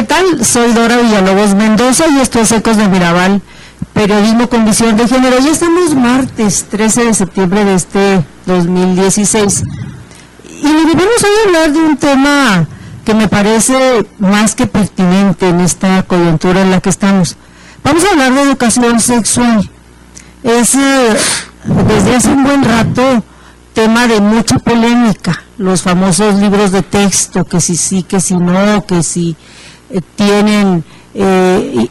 ¿qué tal? Soy Dora Villalobos Mendoza y esto es Ecos de Mirabal, periodismo con visión de género. Ya estamos martes 13 de septiembre de este 2016 y vamos a hablar de un tema que me parece más que pertinente en esta coyuntura en la que estamos. Vamos a hablar de educación sexual. Es desde hace un buen rato tema de mucha polémica, los famosos libros de texto, que si sí, que si no, que si tienen,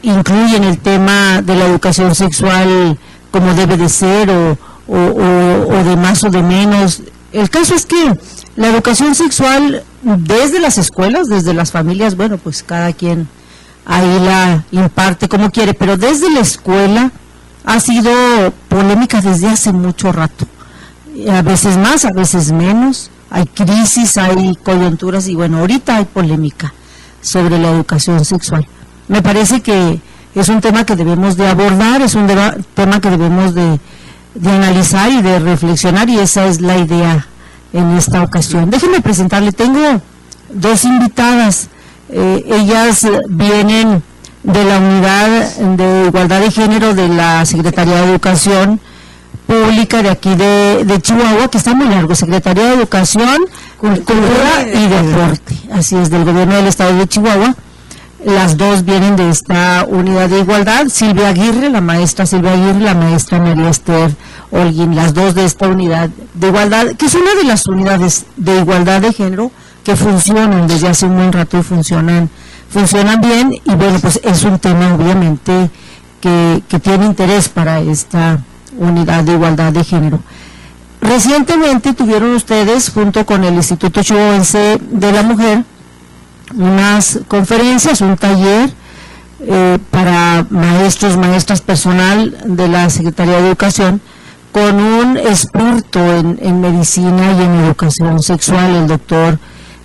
incluyen el tema de la educación sexual como debe de ser o de más o de menos. El caso es que la educación sexual desde las escuelas, desde las familias, bueno, pues cada quien ahí la imparte como quiere, pero desde la escuela ha sido polémica desde hace mucho rato. A veces más, a veces menos, hay crisis, hay coyunturas y bueno, ahorita hay polémica sobre la educación sexual. Me parece que es un tema que debemos de abordar, es un tema que debemos de analizar y de reflexionar y esa es la idea en esta ocasión. Déjenme presentarle, tengo dos invitadas, ellas vienen de la Unidad de Igualdad de Género de la Secretaría de Educación Pública de aquí de Chihuahua, que está muy largo, Secretaría de Educación, Cultura y Deporte, así es, del Gobierno del Estado de Chihuahua. Las dos vienen de esta Unidad de Igualdad, Silvia Aguirre, la maestra Silvia Aguirre, la maestra María Esther Holguín, las dos de esta Unidad de Igualdad, que es una de las unidades de igualdad de género que funcionan desde hace un buen rato y funcionan bien, y bueno, pues es un tema obviamente que tiene interés para esta Unidad de Igualdad de Género. Recientemente tuvieron ustedes, junto con el Instituto Chihuahuense de la Mujer, unas conferencias, un taller para maestros, maestras, personal de la Secretaría de Educación, con un experto en medicina y en educación sexual, el doctor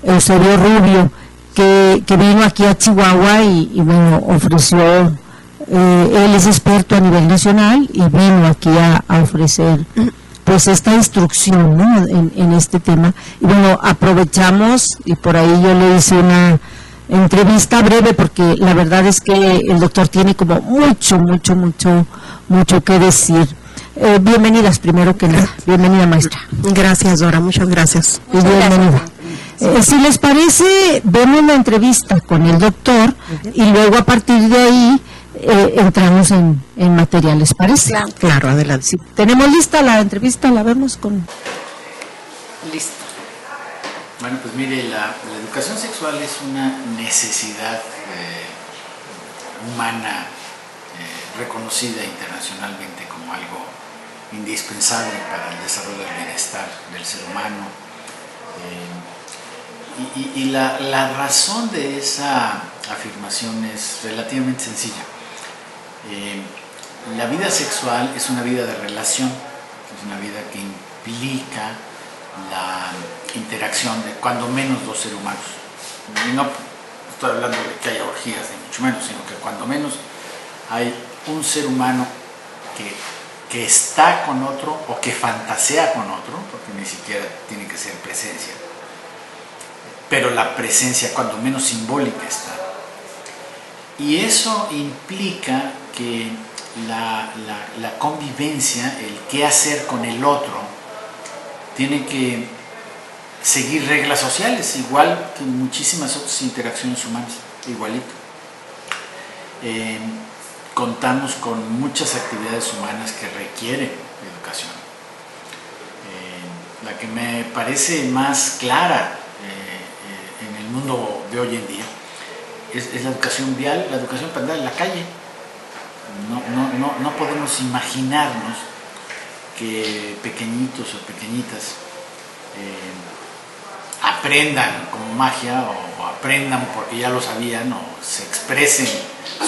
Eusebio Rubio, que vino aquí a Chihuahua y bueno, ofreció, él es experto a nivel nacional y vino aquí a ofrecer pues esta instrucción, ¿no?, en este tema. Y bueno, aprovechamos y por ahí yo le hice una entrevista breve porque la verdad es que el doctor tiene como mucho que decir. Bienvenidas primero que nada, bienvenida maestra. Gracias Dora, muchas gracias. Y bienvenida. Si les parece, vemos la entrevista con el doctor y luego a partir de ahí entramos en materia, ¿les parece? Claro, adelante. Si tenemos lista la entrevista, la vemos con... Listo. Bueno, pues mire, la educación sexual es una necesidad humana reconocida internacionalmente como algo indispensable para el desarrollo del bienestar del ser humano. Y la razón de esa afirmación es relativamente sencilla. La vida sexual es una vida de relación, es una vida que implica la interacción de cuando menos dos seres humanos. Y no estoy hablando de que haya orgías, ni mucho menos, sino que cuando menos hay un ser humano que está con otro o que fantasea con otro, porque ni siquiera tiene que ser presencia, pero la presencia cuando menos simbólica está. Y eso implica que la convivencia, el qué hacer con el otro, tiene que seguir reglas sociales, igual que muchísimas otras interacciones humanas, igualito. Contamos con muchas actividades humanas que requieren educación. La que me parece más clara en el mundo de hoy en día es la educación vial, la educación para andar en la calle. No podemos imaginarnos que pequeñitos o pequeñitas aprendan como magia o aprendan porque ya lo sabían o se expresen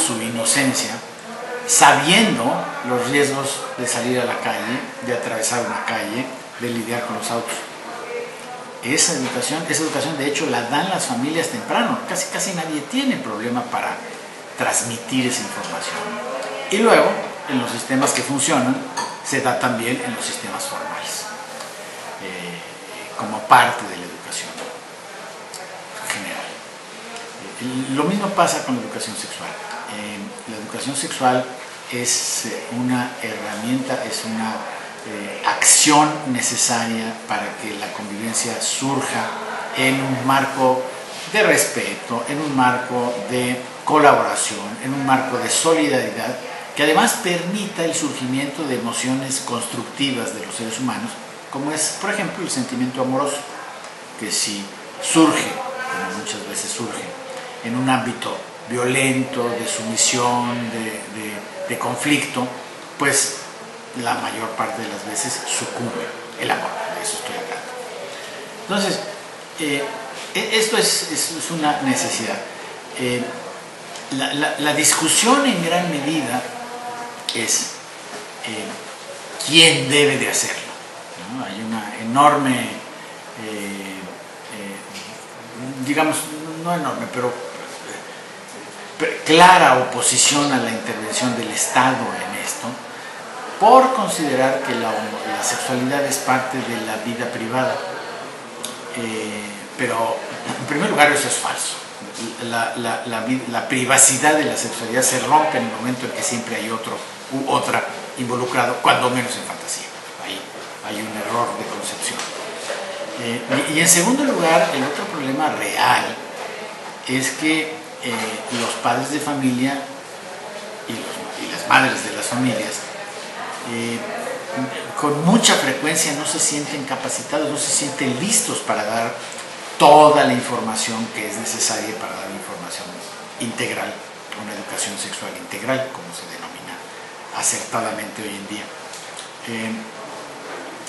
su inocencia sabiendo los riesgos de salir a la calle, de atravesar una calle, de lidiar con los autos. Esa educación de hecho la dan las familias temprano, casi nadie tiene problema para transmitir esa información. Y luego, en los sistemas que funcionan, se da también en los sistemas formales, como parte de la educación general. Lo mismo pasa con la educación sexual. La educación sexual es una herramienta, es una acción necesaria para que la convivencia surja en un marco de respeto, en un marco de colaboración, en un marco de solidaridad, que además permita el surgimiento de emociones constructivas de los seres humanos, como es, por ejemplo, el sentimiento amoroso, que si surge, como muchas veces surge, en un ámbito violento, de sumisión, de conflicto, pues la mayor parte de las veces sucumbe el amor, de eso estoy hablando. Entonces, esto es una necesidad. La discusión en gran medida es quién debe de hacerlo, ¿no? Hay una enorme, digamos, no enorme, pero clara oposición a la intervención del Estado en esto, por considerar que la sexualidad es parte de la vida privada. Pero en primer lugar eso es falso. La privacidad de la sexualidad se rompe en el momento en que siempre hay otro u otra involucrado, cuando menos en fantasía. Ahí hay un error de concepción. Y en segundo lugar, el otro problema real es que los padres de familia y las madres de las familias con mucha frecuencia no se sienten capacitados, no se sienten listos para dar toda la información que es necesaria para dar información integral, una educación sexual integral, como se denomina acertadamente hoy en día.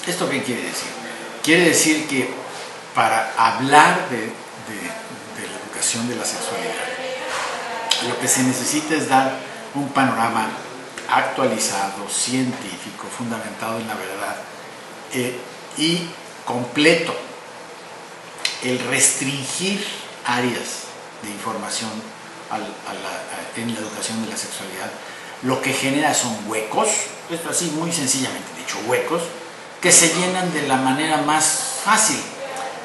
¿Esto qué quiere decir? Quiere decir que para hablar de la educación de la sexualidad, lo que se necesita es dar un panorama actualizado, científico, fundamentado en la verdad y completo. El restringir áreas de información en la educación de la sexualidad lo que genera son huecos, esto así muy sencillamente dicho, huecos que se llenan de la manera más fácil,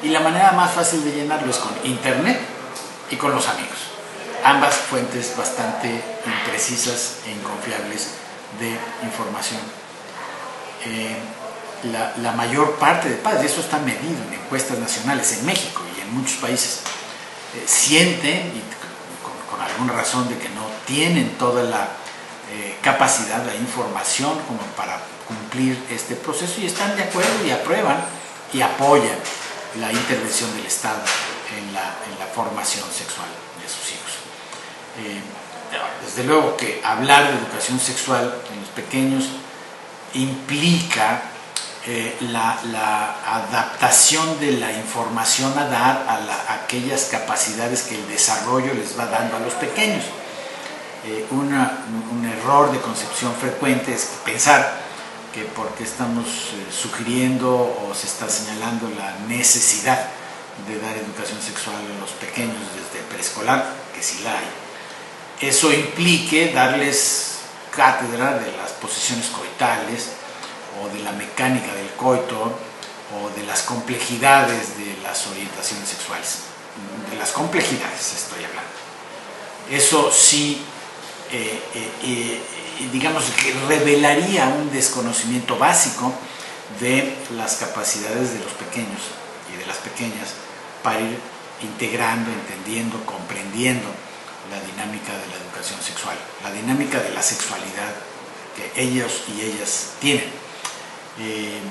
y la manera más fácil de llenarlo es con internet y con los amigos, ambas fuentes bastante imprecisas e inconfiables de información. La mayor parte de padres, y eso está medido en encuestas nacionales en México y en muchos países, sienten, y con alguna razón, de que no tienen toda la capacidad, la información como para cumplir este proceso, y están de acuerdo y aprueban y apoyan la intervención del Estado en la formación sexual de sus hijos. Desde luego que hablar de educación sexual en los pequeños implica la adaptación de la información a dar a aquellas capacidades que el desarrollo les va dando a los pequeños. Un error de concepción frecuente es pensar que porque estamos sugiriendo o se está señalando la necesidad de dar educación sexual a los pequeños desde preescolar, que sí la hay, eso implique darles cátedra de las posiciones coitales o de la mecánica del coito o de las complejidades de las orientaciones sexuales. De las complejidades estoy hablando. Eso sí, digamos que revelaría un desconocimiento básico de las capacidades de los pequeños y de las pequeñas para ir integrando, entendiendo, comprendiendo la dinámica de la educación sexual, la dinámica de la sexualidad que ellos y ellas tienen.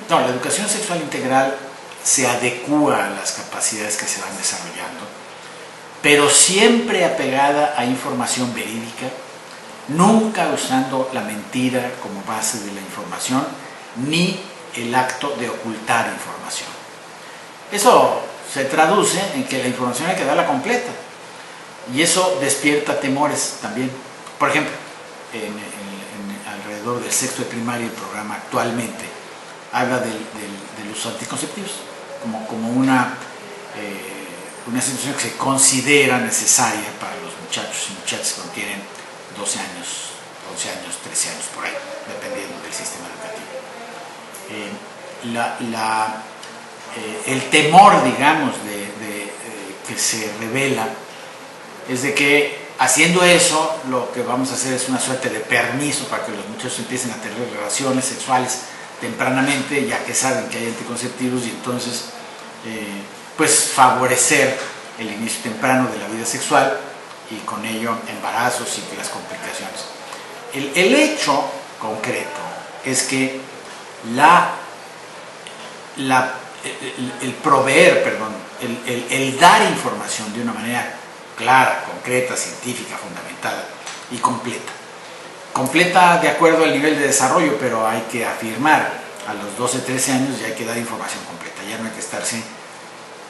La educación sexual integral se adecúa a las capacidades que se van desarrollando, pero siempre apegada a información verídica, nunca usando la mentira como base de la información, ni el acto de ocultar información. Eso se traduce en que la información hay que darla completa, y eso despierta temores también. Por ejemplo, alrededor del sexto de primaria, el programa actualmente habla de los anticonceptivos como una situación que se considera necesaria para los muchachos y muchachas cuando tienen 12 años, 11 años, 13 años, por ahí, dependiendo del sistema educativo. El temor, digamos, que se revela es de que haciendo eso, lo que vamos a hacer es una suerte de permiso para que los muchachos empiecen a tener relaciones sexuales tempranamente, ya que saben que hay anticonceptivos, y entonces pues favorecer el inicio temprano de la vida sexual y con ello embarazos y las complicaciones. El hecho concreto es que el dar información de una manera clara, concreta, científica, fundamentada y completa. Completa de acuerdo al nivel de desarrollo, pero hay que afirmar, a los 12, 13 años ya hay que dar información completa, ya no hay que estarse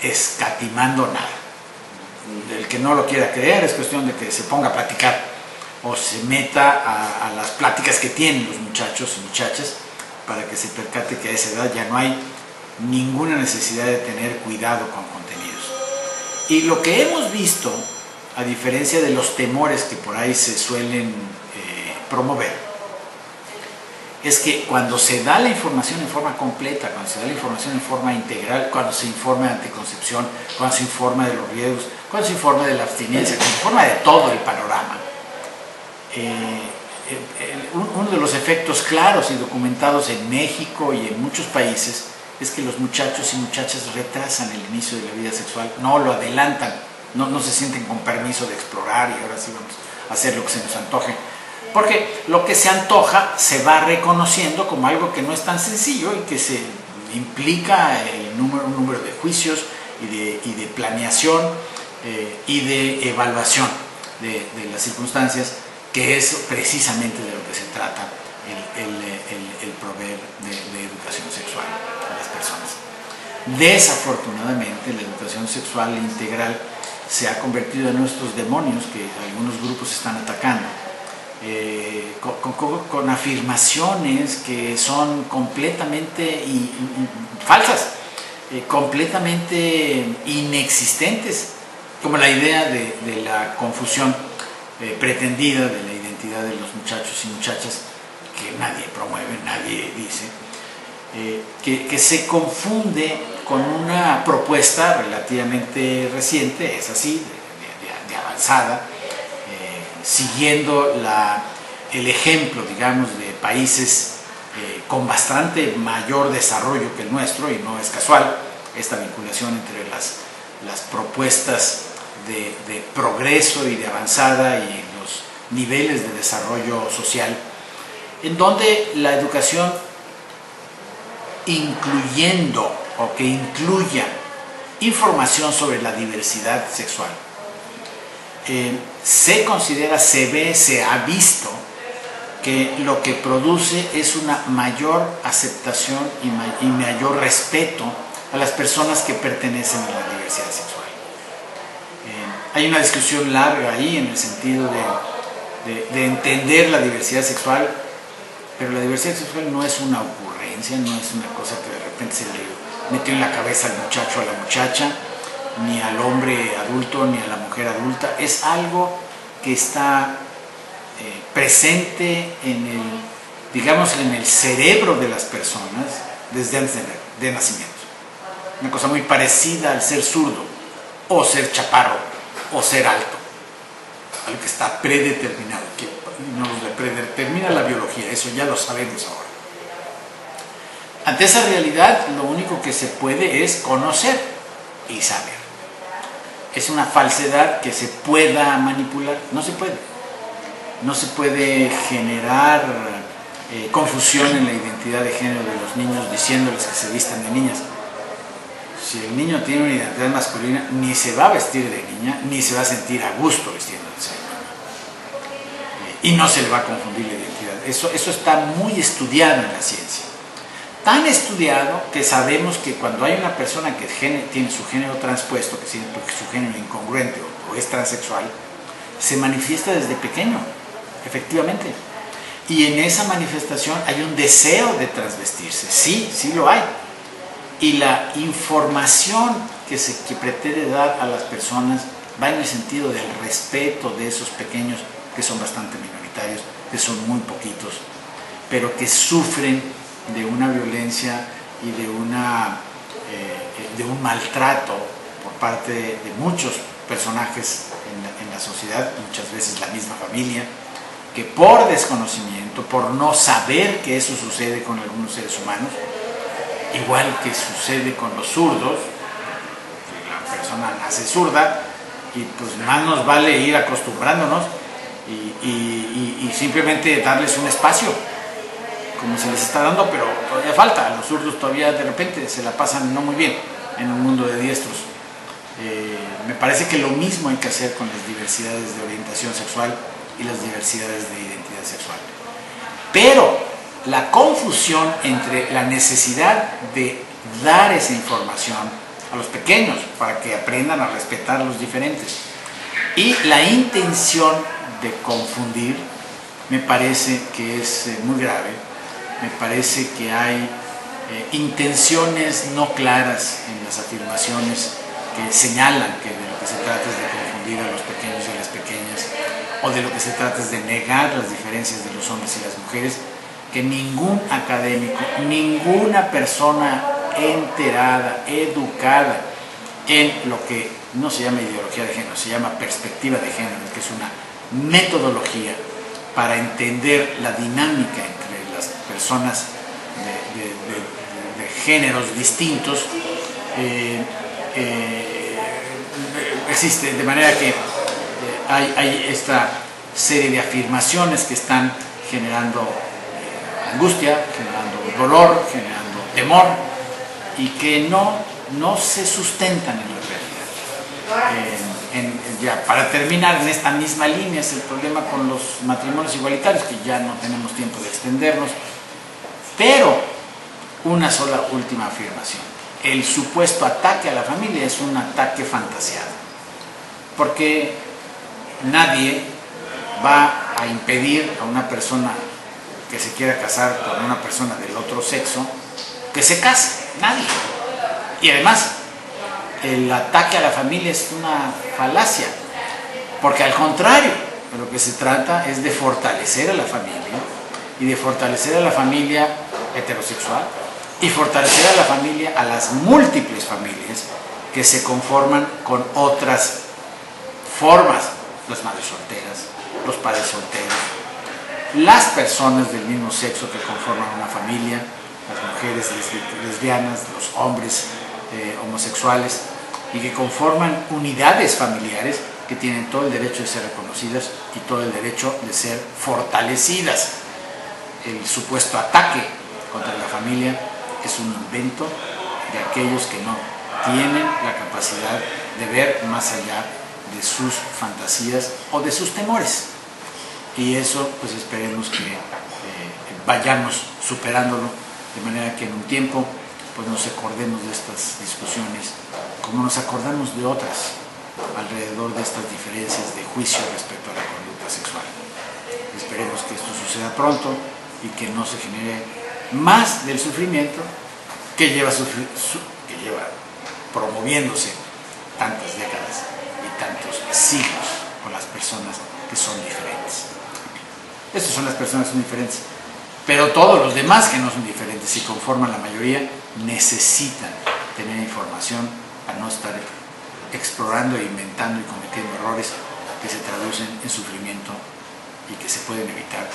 escatimando nada. El que no lo quiera creer es cuestión de que se ponga a platicar o se meta a las pláticas que tienen los muchachos y muchachas para que se percate que a esa edad ya no hay ninguna necesidad de tener cuidado con contenidos. Y lo que hemos visto, a diferencia de los temores que por ahí se suelen promover, es que cuando se da la información en forma completa, cuando se da la información en forma integral, cuando se informa de anticoncepción, cuando se informa de los riesgos, cuando se informa de la abstinencia, cuando se informa de todo el panorama, uno de los efectos claros y documentados en México y en muchos países es que los muchachos y muchachas retrasan el inicio de la vida sexual, no lo adelantan, no se sienten con permiso de explorar y ahora sí vamos a hacer lo que se nos antoje. Porque lo que se antoja se va reconociendo como algo que no es tan sencillo y que se implica un número de juicios y de planeación y de evaluación de las circunstancias, que es precisamente de lo que se trata el proveer de educación sexual a las personas. Desafortunadamente, la educación sexual integral se ha convertido en nuestros demonios que algunos grupos están atacando. Con afirmaciones que son completamente falsas, completamente inexistentes, como la idea de la confusión pretendida de la identidad de los muchachos y muchachas, que nadie promueve, nadie dice, que se confunde con una propuesta relativamente reciente, es así, de avanzada, siguiendo el ejemplo, digamos, de países con bastante mayor desarrollo que el nuestro, y no es casual esta vinculación entre las propuestas de progreso y de avanzada y los niveles de desarrollo social, en donde la educación incluyendo o que incluya información sobre la diversidad sexual, se considera, se ve, se ha visto que lo que produce es una mayor aceptación y mayor respeto a las personas que pertenecen a la diversidad sexual. Hay una discusión larga ahí en el sentido de entender la diversidad sexual, pero la diversidad sexual no es una ocurrencia, no es una cosa que de repente se le metió en la cabeza al muchacho o a la muchacha, ni al hombre adulto ni a la mujer adulta. Es algo que está presente en el cerebro de las personas desde antes de nacimiento. Una cosa muy parecida al ser zurdo, o ser chaparro, o ser alto. Algo que está predeterminado, que nos predetermina la biología, eso ya lo sabemos ahora. Ante esa realidad, lo único que se puede es conocer y saber. Es una falsedad que se pueda manipular, no se puede. No se puede generar confusión en la identidad de género de los niños diciéndoles que se vistan de niñas. Si el niño tiene una identidad masculina, ni se va a vestir de niña, ni se va a sentir a gusto vistiéndose de niña. Y no se le va a confundir la identidad. Eso está muy estudiado en la ciencia. Tan estudiado que sabemos que cuando hay una persona que tiene su género transpuesto, que tiene su género incongruente o es transexual, se manifiesta desde pequeño, efectivamente. Y en esa manifestación hay un deseo de transvestirse, sí lo hay. Y la información que pretende dar a las personas va en el sentido del respeto de esos pequeños, que son bastante minoritarios, que son muy poquitos, pero que sufren de una violencia y de un maltrato por parte de muchos personajes en la sociedad, muchas veces la misma familia, que por desconocimiento, por no saber que eso sucede con algunos seres humanos, igual que sucede con los zurdos, que la persona nace zurda y pues más nos vale ir acostumbrándonos y simplemente darles un espacio, como se les está dando, pero todavía falta. Los zurdos todavía de repente se la pasan no muy bien en un mundo de diestros. Me parece que lo mismo hay que hacer con las diversidades de orientación sexual y las diversidades de identidad sexual. Pero la confusión entre la necesidad de dar esa información a los pequeños para que aprendan a respetar a los diferentes y la intención de confundir, me parece que es muy grave. Me parece que hay intenciones no claras en las afirmaciones que señalan que de lo que se trata es de confundir a los pequeños y a las pequeñas, o de lo que se trata es de negar las diferencias de los hombres y las mujeres, que ningún académico, ninguna persona enterada, educada en lo que no se llama ideología de género, se llama perspectiva de género, que es una metodología para entender la dinámica entre las personas de géneros distintos, existe, de manera que hay esta serie de afirmaciones que están generando angustia, generando dolor, generando temor y que no se sustentan en la realidad. Ya para terminar, en esta misma línea es el problema con los matrimonios igualitarios, que ya no tenemos tiempo de extendernos, pero una sola última afirmación. El supuesto ataque a la familia es un ataque fantaseado, porque nadie va a impedir a una persona que se quiera casar con una persona del otro sexo que se case, nadie. Y además, el ataque a la familia es una falacia, porque al contrario, de lo que se trata es de fortalecer a la familia, y de fortalecer a la familia heterosexual, y fortalecer a la familia, a las múltiples familias que se conforman con otras formas, las madres solteras, los padres solteros, las personas del mismo sexo que conforman una familia, las mujeres lesbianas, los hombres homosexuales, y que conforman unidades familiares que tienen todo el derecho de ser reconocidas y todo el derecho de ser fortalecidas. El supuesto ataque contra la familia es un invento de aquellos que no tienen la capacidad de ver más allá de sus fantasías o de sus temores. Y eso, pues esperemos que vayamos superándolo, de manera que en un tiempo pues nos acordemos de estas discusiones como nos acordamos de otras alrededor de estas diferencias de juicio respecto a la conducta sexual. Esperemos que esto suceda pronto y que no se genere más del sufrimiento que lleva promoviéndose tantas décadas y tantos siglos con las personas que son diferentes. Estas son las personas que son diferentes, pero todos los demás que no son diferentes y conforman la mayoría necesitan tener información para no estar explorando, inventando y cometiendo errores que se traducen en sufrimiento y que se pueden evitar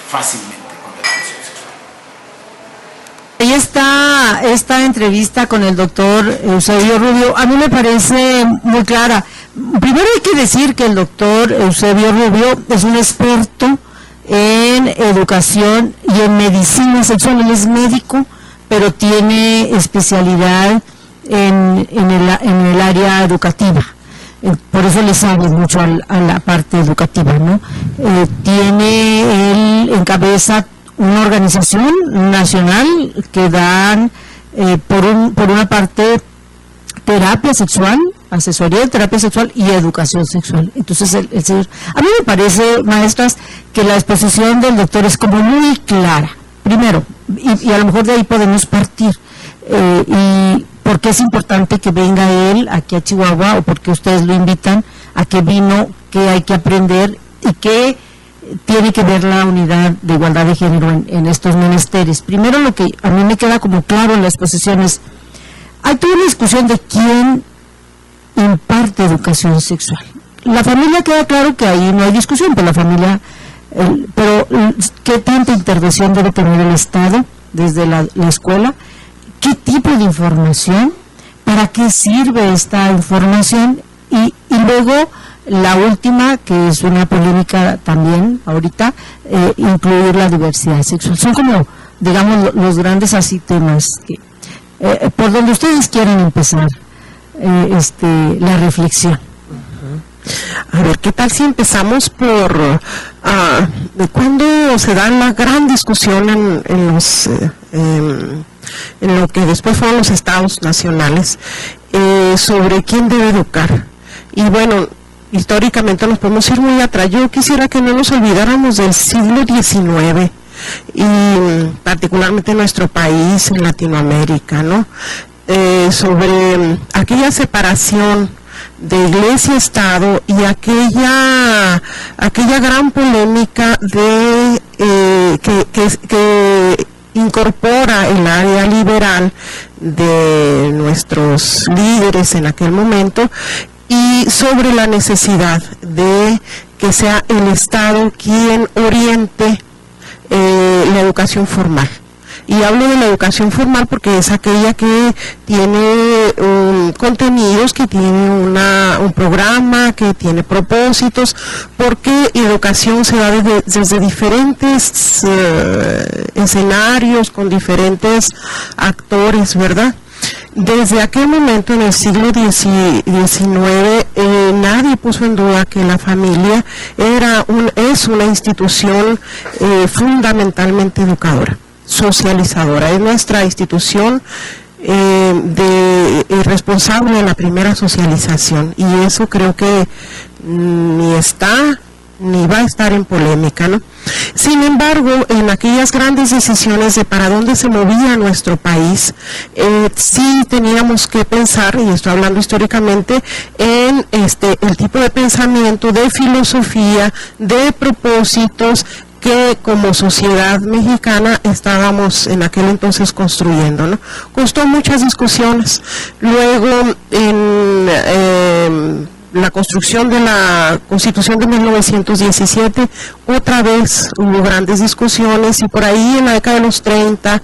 fácilmente con la educación sexual. Ahí está esta entrevista con el doctor Eusebio Rubio. A mí me parece muy clara. Primero hay que decir que el doctor Eusebio Rubio es un experto en educación y en medicina sexual. Él es médico, pero tiene especialidad en el área educativa. Por eso le sabe mucho a la parte educativa, ¿no? Él encabeza una organización nacional que dan, por una parte, terapia sexual, asesoría de terapia sexual y educación sexual. Entonces, el señor, a mí me parece, maestras, que la exposición del doctor es como muy clara, primero, y a lo mejor de ahí podemos partir, y por qué es importante que venga él aquí a Chihuahua, o por qué ustedes lo invitan a que vino, qué hay que aprender y qué tiene que ver la unidad de igualdad de género en estos menesteres. Primero, lo que a mí me queda como claro en la exposición es, hay toda una discusión de quién imparte educación sexual. la familia queda claro que ahí no hay discusión, pero la familia, pero ¿qué tanta intervención debe tener el Estado desde la escuela? ¿Qué tipo de información? ¿Para qué sirve esta información? Y luego la última, que es una polémica también ahorita, incluir la diversidad sexual. Son como, digamos, los grandes así temas que, por donde ustedes quieren empezar la reflexión. A ver, ¿qué tal si empezamos por cuando se da la gran discusión en lo que después fueron los estados nacionales sobre quién debe educar? Y bueno, históricamente nos podemos ir muy atrás. Yo quisiera que no nos olvidáramos del siglo XIX y particularmente en nuestro país, en Latinoamérica, ¿no? Sobre aquella separación de Iglesia-Estado y aquella gran polémica de que incorpora el área liberal de nuestros líderes en aquel momento, y sobre la necesidad de que sea el Estado quien oriente la educación formal. Y hablo de la educación formal porque es aquella que tiene contenidos, que tiene un programa, que tiene propósitos, porque educación se da desde diferentes escenarios, con diferentes actores, ¿verdad? Desde aquel momento, en el siglo XIX, nadie puso en duda que la familia es una institución fundamentalmente educadora, socializadora. Es nuestra institución responsable de la primera socialización, y eso creo que ni va a estar en polémica, ¿no? Sin embargo, en aquellas grandes decisiones de para dónde se movía nuestro país, sí teníamos que pensar, y estoy hablando históricamente, en el tipo de pensamiento, de filosofía, de propósitos que como sociedad mexicana estábamos en aquel entonces construyendo, ¿no? Costó muchas discusiones. Luego, en la construcción de la Constitución de 1917, otra vez hubo grandes discusiones, y por ahí en la década de los 30,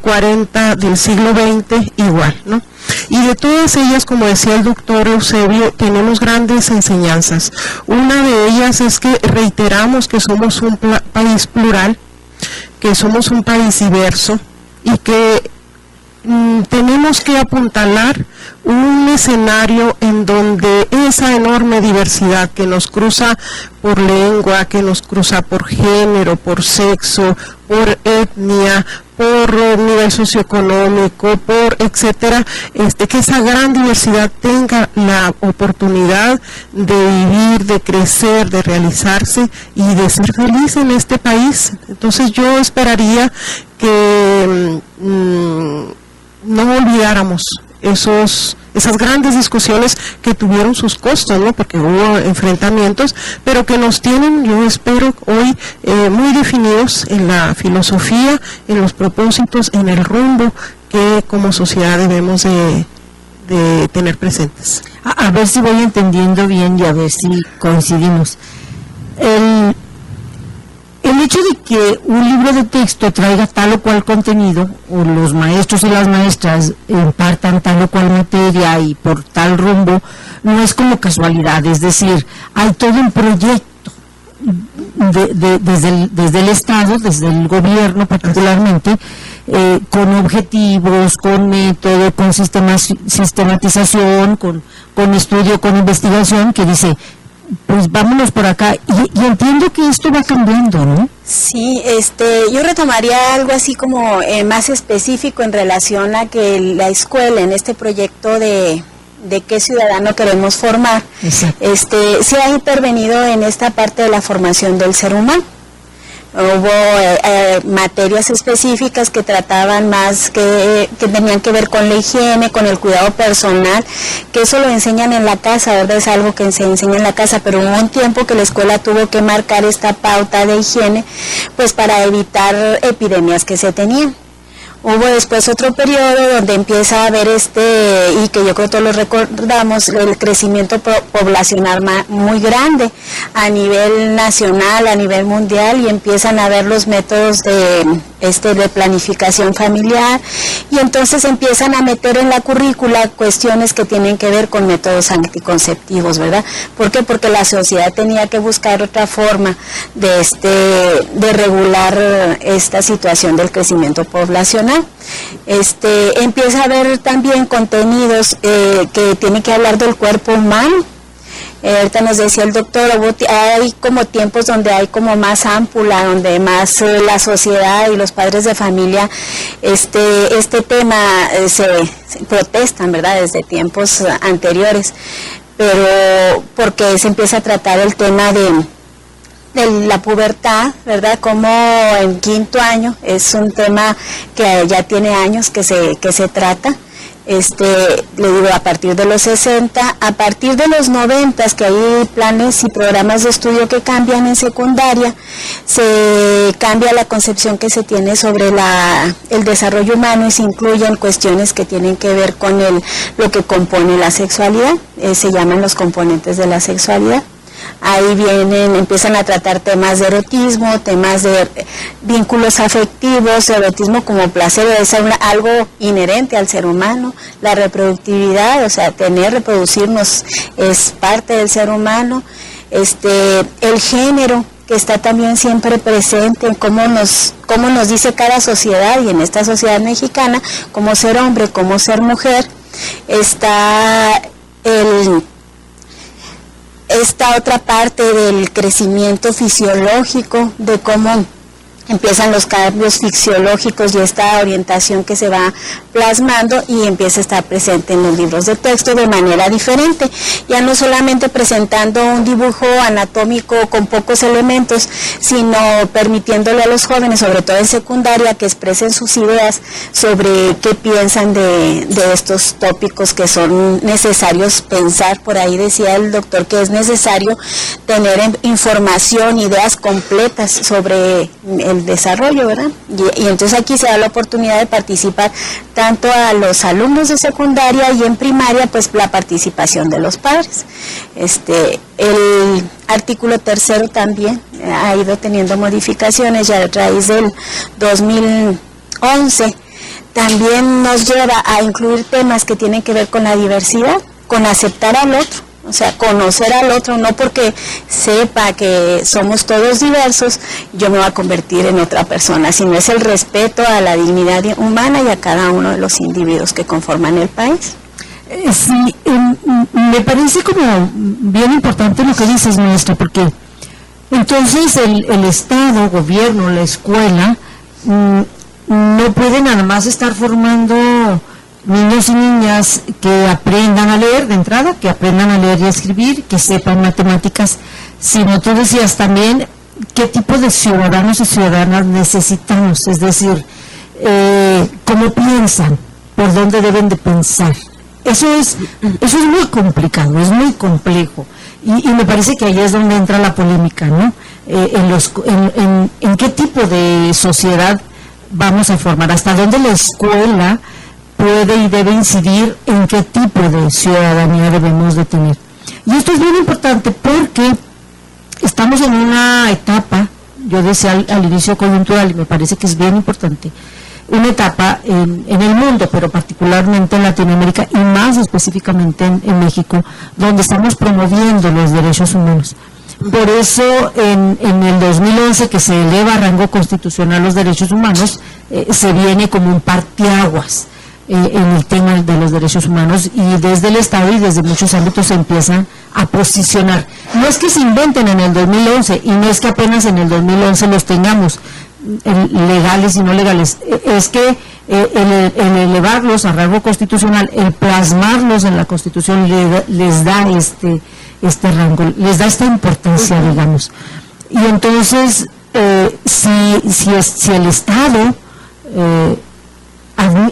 40 del siglo XX, igual, ¿no? Y de todas ellas, como decía el doctor Eusebio, tenemos grandes enseñanzas. Una de ellas es que reiteramos que somos un país plural, que somos un país diverso, y que tenemos que apuntalar un escenario en donde esa enorme diversidad que nos cruza por lengua, que nos cruza por género, por sexo, por etnia, por nivel socioeconómico, por etcétera, que esa gran diversidad tenga la oportunidad de vivir, de crecer, de realizarse y de ser feliz en este país. Entonces yo esperaría que no olvidáramos esas grandes discusiones que tuvieron sus costos, ¿no? Porque hubo enfrentamientos, pero que nos tienen, yo espero, hoy muy definidos en la filosofía, en los propósitos, en el rumbo que como sociedad debemos de tener presentes. A ver si voy entendiendo bien y a ver si coincidimos. El hecho de que un libro de texto traiga tal o cual contenido, o los maestros y las maestras impartan tal o cual materia y por tal rumbo, no es como casualidad, es decir, hay todo un proyecto desde el Estado, desde el gobierno particularmente, con objetivos, con método, con sistematización, con estudio, con investigación, que dice, pues vámonos por acá, y entiendo que esto va cambiando, ¿no? Sí, yo retomaría algo así como más específico en relación a que la escuela en este proyecto de qué ciudadano queremos formar, se ha intervenido en esta parte de la formación del ser humano. Hubo materias específicas que trataban más, que tenían que ver con la higiene, con el cuidado personal, que eso lo enseñan en la casa, ¿verdad? Es algo que se enseña en la casa, pero hubo un tiempo que la escuela tuvo que marcar esta pauta de higiene, pues para evitar epidemias que se tenían. Hubo después otro periodo donde empieza a haber y que yo creo que todos lo recordamos, el crecimiento poblacional muy grande a nivel nacional, a nivel mundial, y empiezan a haber los métodos de planificación familiar, y entonces empiezan a meter en la currícula cuestiones que tienen que ver con métodos anticonceptivos, ¿verdad? ¿Por qué? Porque la sociedad tenía que buscar otra forma de regular esta situación del crecimiento poblacional. Empieza a haber también contenidos que tienen que hablar del cuerpo humano. Ahorita nos decía el doctor, hay como tiempos donde hay como más ámpula, donde más la sociedad y los padres de familia este tema se protestan, ¿verdad?, desde tiempos anteriores, pero porque se empieza a tratar el tema de la pubertad, ¿verdad? Como en 5º año, es un tema que ya tiene años que se trata. Le digo, a partir de los 60, a partir de los 90, que hay planes y programas de estudio que cambian en secundaria, se cambia la concepción que se tiene sobre el desarrollo humano y se incluyen cuestiones que tienen que ver con lo que compone la sexualidad, se llaman los componentes de la sexualidad. Ahí empiezan a tratar temas de erotismo, temas de vínculos afectivos, erotismo como placer, es algo inherente al ser humano, la reproductividad, o sea, reproducirnos es parte del ser humano, el género, que está también siempre presente, cómo nos dice cada sociedad, y en esta sociedad mexicana, cómo ser hombre, cómo ser mujer, está esta otra parte del crecimiento fisiológico, de cómo empiezan los cambios fisiológicos y esta orientación que se va plasmando y empieza a estar presente en los libros de texto de manera diferente, ya no solamente presentando un dibujo anatómico con pocos elementos, sino permitiéndole a los jóvenes, sobre todo en secundaria, que expresen sus ideas sobre qué piensan de estos tópicos que son necesarios pensar. Por ahí decía el doctor que es necesario tener información, ideas completas sobre el desarrollo, ¿verdad? Y entonces aquí se da la oportunidad de participar tanto a los alumnos de secundaria y en primaria, pues la participación de los padres. El artículo 3 también ha ido teniendo modificaciones ya a raíz del 2011. También nos lleva a incluir temas que tienen que ver con la diversidad, con aceptar al otro. O sea, conocer al otro, no porque sepa que somos todos diversos, yo me voy a convertir en otra persona, sino es el respeto a la dignidad humana y a cada uno de los individuos que conforman el país. Sí, me parece como bien importante lo que dices, maestra, porque entonces el Estado, gobierno, la escuela, no puede nada más estar formando niños y niñas que aprendan a leer de entrada, que aprendan a leer y a escribir, que sepan matemáticas, sino tú decías también qué tipo de ciudadanos y ciudadanas necesitamos, es decir, cómo piensan, por dónde deben de pensar. Eso es muy complicado, es muy complejo, y me parece que ahí es donde entra la polémica, ¿no? En qué tipo de sociedad vamos a formar, hasta dónde la escuela puede y debe incidir en qué tipo de ciudadanía debemos de tener. Y esto es bien importante porque estamos en una etapa, yo decía al inicio coyuntural, y me parece que es bien importante, una etapa en el mundo, pero particularmente en Latinoamérica y más específicamente en México, donde estamos promoviendo los derechos humanos. Por eso en el 2011, que se eleva a rango constitucional los derechos humanos, se viene como un parteaguas en el tema de los derechos humanos, y desde el Estado y desde muchos ámbitos se empiezan a posicionar. No es que se inventen en el 2011 y no es que apenas en el 2011 los tengamos legales y no legales, es que el elevarlos a rango constitucional, el plasmarlos en la Constitución les da este rango, les da esta importancia, digamos. Y entonces si el Estado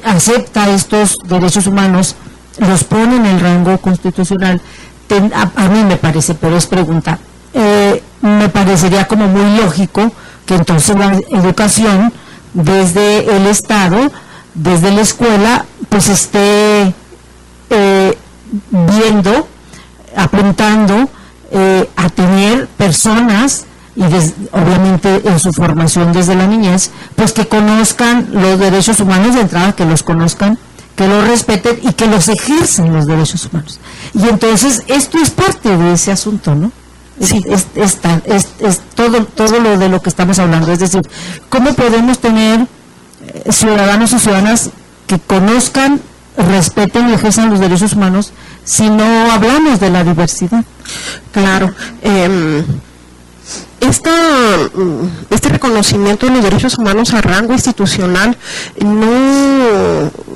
acepta estos derechos humanos, los pone en el rango constitucional, a mí me parece, pero es pregunta, me parecería como muy lógico que entonces la educación desde el Estado desde la escuela pues esté viendo, apuntando a tener personas, y obviamente en su formación desde la niñez, pues que conozcan los derechos humanos de entrada, que los conozcan, que los respeten y que los ejerzan los derechos humanos. Y entonces esto es parte de ese asunto, ¿no? Sí, es todo lo de lo que estamos hablando, es decir, ¿cómo podemos tener ciudadanos y ciudadanas que conozcan, respeten y ejerzan los derechos humanos si no hablamos de la diversidad? Claro, este reconocimiento de los derechos humanos a rango institucional,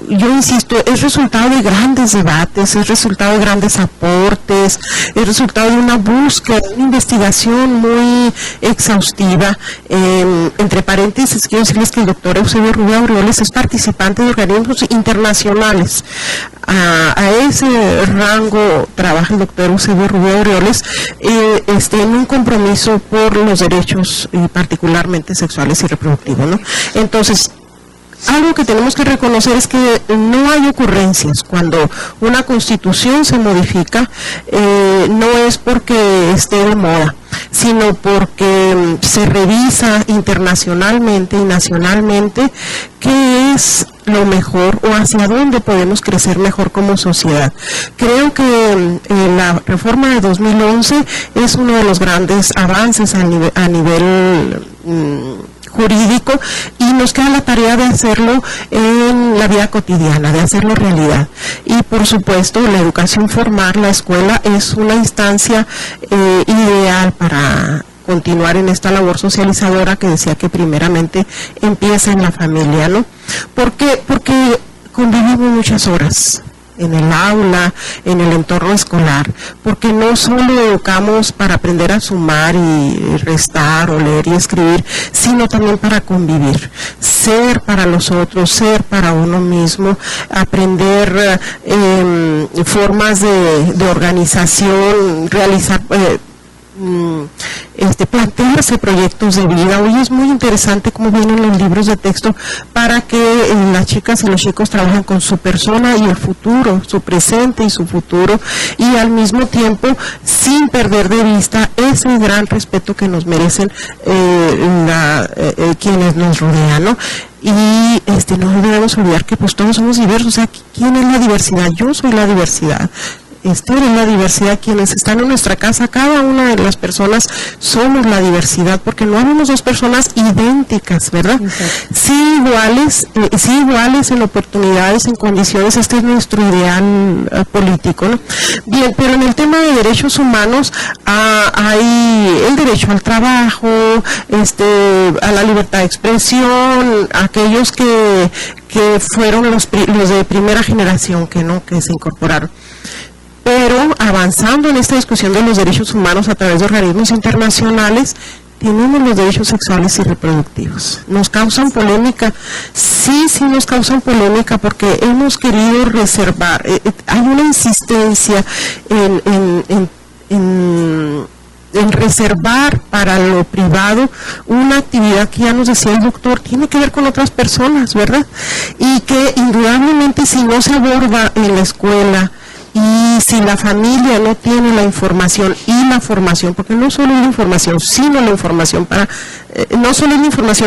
yo insisto, es resultado de grandes debates, es resultado de grandes aportes, es resultado de una búsqueda, una investigación muy exhaustiva. Entre paréntesis, quiero decirles que el doctor Eusebio Rubio Aureoles es participante de organismos internacionales. A ese rango trabaja el doctor Eusebio Rubio Aureoles en un compromiso por los derechos, particularmente sexuales y reproductivos, ¿no? Entonces, algo que tenemos que reconocer es que no hay ocurrencias. Cuando una constitución se modifica, no es porque esté de moda, sino porque se revisa internacionalmente y nacionalmente qué es lo mejor o hacia dónde podemos crecer mejor como sociedad. Creo que la reforma de 2011 es uno de los grandes avances a nivel jurídico, y nos queda la tarea de hacerlo en la vida cotidiana, de hacerlo realidad. Y por supuesto, la educación formal, la escuela, es una instancia ideal para continuar en esta labor socializadora que decía que primeramente empieza en la familia, ¿no? ¿Por qué? Porque convivimos muchas horas en el aula, en el entorno escolar, porque no solo educamos para aprender a sumar y restar o leer y escribir, sino también para convivir, ser para los otros, ser para uno mismo, aprender formas de organización, realizar plantearse proyectos de vida. Hoy es muy interesante cómo vienen los libros de texto para que las chicas y los chicos trabajen con su persona y el futuro, su presente y su futuro, y al mismo tiempo sin perder de vista ese gran respeto que nos merecen quienes nos rodean, ¿no? Y no debemos olvidar que pues todos somos diversos. O sea, ¿quién es la diversidad? Yo soy la diversidad. Eres la diversidad, quienes están en nuestra casa, cada una de las personas somos la diversidad, porque no habemos dos personas idénticas, ¿verdad? Sí iguales en oportunidades, en condiciones. Este es nuestro ideal político, ¿no? Bien, pero en el tema de derechos humanos hay el derecho al trabajo, a la libertad de expresión, aquellos que fueron los de primera generación que se incorporaron. Pero avanzando en esta discusión de los derechos humanos a través de organismos internacionales, tenemos los derechos sexuales y reproductivos. ¿Nos causan polémica? Sí nos causan polémica, porque hemos querido reservar. Hay una insistencia en reservar para lo privado una actividad que, ya nos decía el doctor, tiene que ver con otras personas, ¿verdad? Y que indudablemente, si no se aborda en la escuela, y si la familia no tiene la información y la formación, porque no solo es la información, sino la información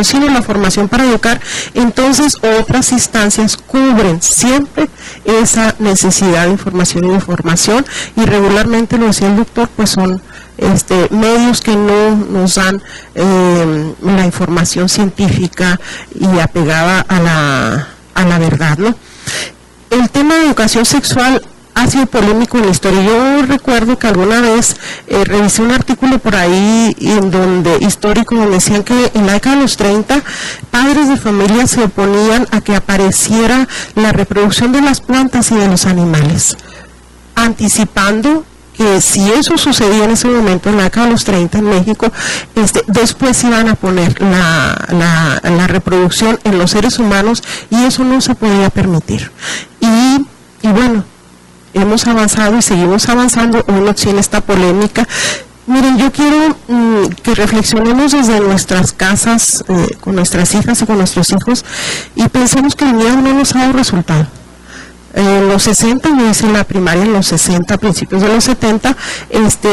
sino la formación para educar, entonces otras instancias cubren siempre esa necesidad de información y de formación, y regularmente, lo decía el doctor, pues son medios que no nos dan la información científica y apegada a la verdad, ¿no? El tema de educación sexual ha sido polémico en la historia. Yo recuerdo que alguna vez revisé un artículo por ahí histórico, donde decían que en la década de los 30 padres de familia se oponían a que apareciera la reproducción de las plantas y de los animales, anticipando que si eso sucedía en ese momento, en la década de los 30 en México, después iban a poner la reproducción en los seres humanos, y eso no se podía permitir. Y bueno, hemos avanzado y seguimos avanzando. Uno tiene esta polémica. Miren, yo quiero que reflexionemos desde nuestras casas, con nuestras hijas y con nuestros hijos, y pensemos que el miedo no nos ha dado resultado. En los 60, yo hice la primaria en los 60, principios de los 70,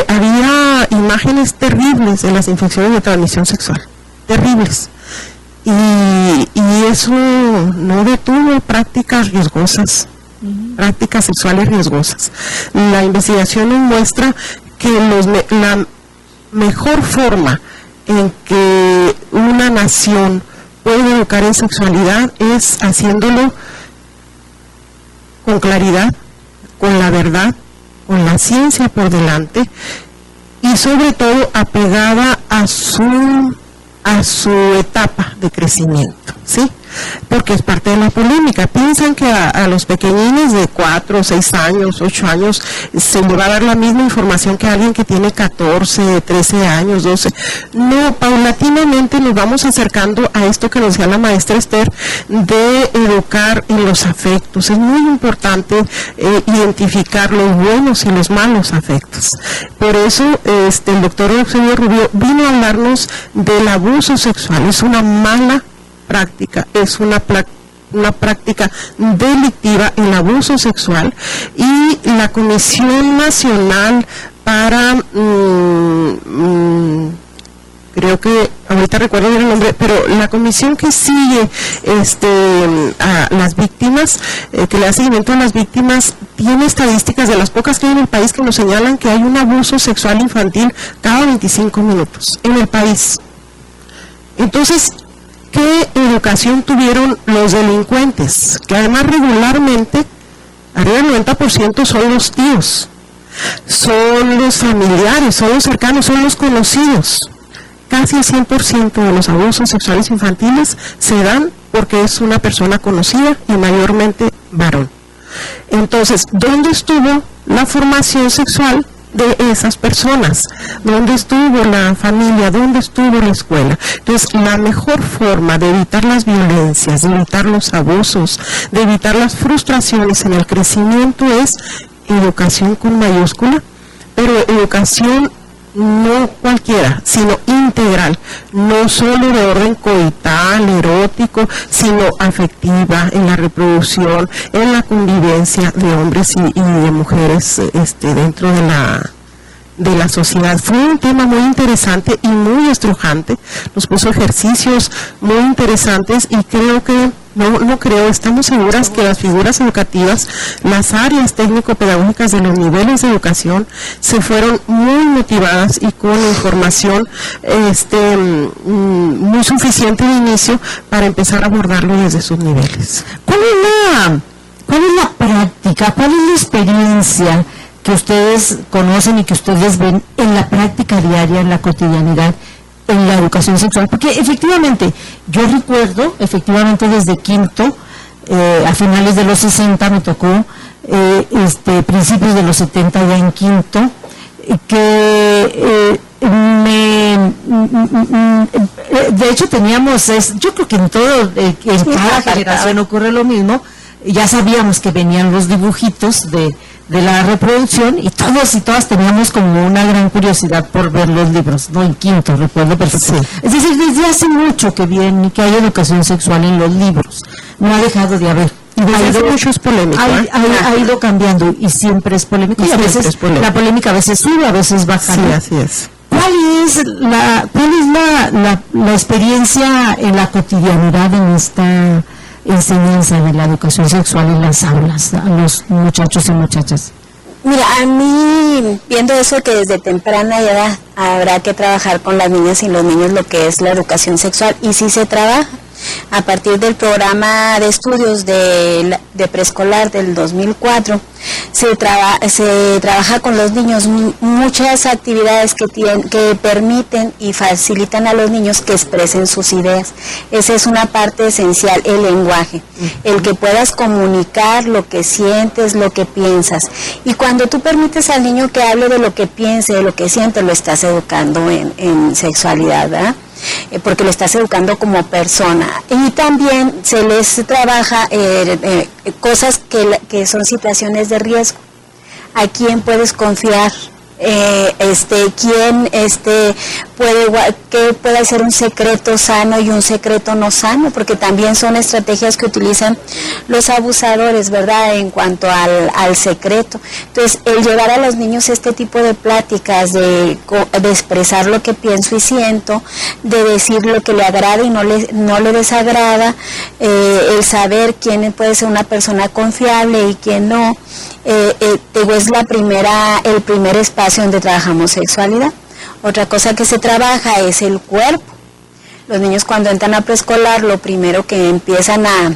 había imágenes terribles de las infecciones de transmisión sexual, terribles. Y eso no detuvo prácticas riesgosas, prácticas sexuales riesgosas. La investigación nos muestra que la mejor forma en que una nación puede educar en sexualidad es haciéndolo con claridad, con la verdad, con la ciencia por delante y sobre todo apegada a su etapa de crecimiento, ¿sí? Porque es parte de la polémica. Piensan que a los pequeñines de 4, 6 años, 8 años se le va a dar la misma información que a alguien que tiene 14, 13 años, 12. No, paulatinamente nos vamos acercando a esto que nos decía la maestra Esther, de educar en los afectos. Es muy importante identificar los buenos y los malos afectos. Por eso el doctor Eusebio Rubio vino a hablarnos del abuso sexual. Es una mala práctica, es una práctica delictiva, el abuso sexual, y la Comisión Nacional para creo que ahorita recuerdo bien el nombre, pero la comisión que sigue a las víctimas, que le da seguimiento a las víctimas, tiene estadísticas de las pocas que hay en el país que nos señalan que hay un abuso sexual infantil cada 25 minutos en el país. Entonces, ¿qué educación tuvieron los delincuentes? Que además regularmente, arriba del 90% son los tíos, son los familiares, son los cercanos, son los conocidos. Casi el 100% de los abusos sexuales infantiles se dan porque es una persona conocida y mayormente varón. Entonces, ¿dónde estuvo la formación sexual de esas personas? ¿Dónde estuvo la familia? ¿Dónde estuvo la escuela? Entonces, la mejor forma de evitar las violencias, de evitar los abusos, de evitar las frustraciones en el crecimiento es educación con mayúscula, pero educación no cualquiera, sino integral, no solo de orden coital, erótico, sino afectiva, en la reproducción, en la convivencia de hombres y de mujeres dentro de la sociedad. Fue un tema muy interesante y muy estrujante, nos puso ejercicios muy interesantes y creo que estamos seguras que las figuras educativas, las áreas técnico-pedagógicas de los niveles de educación se fueron muy motivadas y con información muy suficiente de inicio para empezar a abordarlo desde sus niveles. ¿Cuál es la práctica, cuál es la experiencia que ustedes conocen y que ustedes ven en la práctica diaria, en la cotidianidad, en la educación sexual? Porque efectivamente, yo recuerdo, desde quinto, a finales de los 60 me tocó, principios de los 70 ya en quinto, que de hecho teníamos, yo creo que en cada generación ocurre lo mismo, ya sabíamos que venían los dibujitos de la reproducción y todos y todas teníamos como una gran curiosidad por ver los libros, ¿no? En quinto, recuerdo perfecto. Sí. Es decir, desde hace mucho que hay educación sexual en los libros, no ha dejado de haber. Ha ido cambiando y siempre es polémico, y a veces la polémica a veces sube, a veces baja. Sí, así es. ¿Cuál es la experiencia en la cotidianidad en esta enseñanza de la educación sexual en las aulas a los muchachos y muchachas? Mira, a mí, viendo eso que desde temprana edad habrá que trabajar con las niñas y los niños lo que es la educación sexual, y sí se trabaja. A partir del programa de estudios de preescolar del 2004, se trabaja con los niños muchas actividades que permiten y facilitan a los niños que expresen sus ideas. Esa es una parte esencial, el lenguaje, el que puedas comunicar lo que sientes, lo que piensas. Y cuando tú permites al niño que hable de lo que piense, de lo que siente, lo estás educando en sexualidad, ¿verdad? Porque lo estás educando como persona. Y también se les trabaja cosas que son situaciones de riesgo. ¿A quién puedes confiar quién puede ser un secreto sano y un secreto no sano, porque también son estrategias que utilizan los abusadores, ¿verdad?, en cuanto al secreto. Entonces, el llevar a los niños este tipo de pláticas, de expresar lo que pienso y siento, de decir lo que le agrada y no le desagrada, el saber quién puede ser una persona confiable y quién no, es el primer espacio donde trabajamos sexualidad. Otra cosa que se trabaja es el cuerpo. Los niños cuando entran a preescolar, lo primero que empiezan a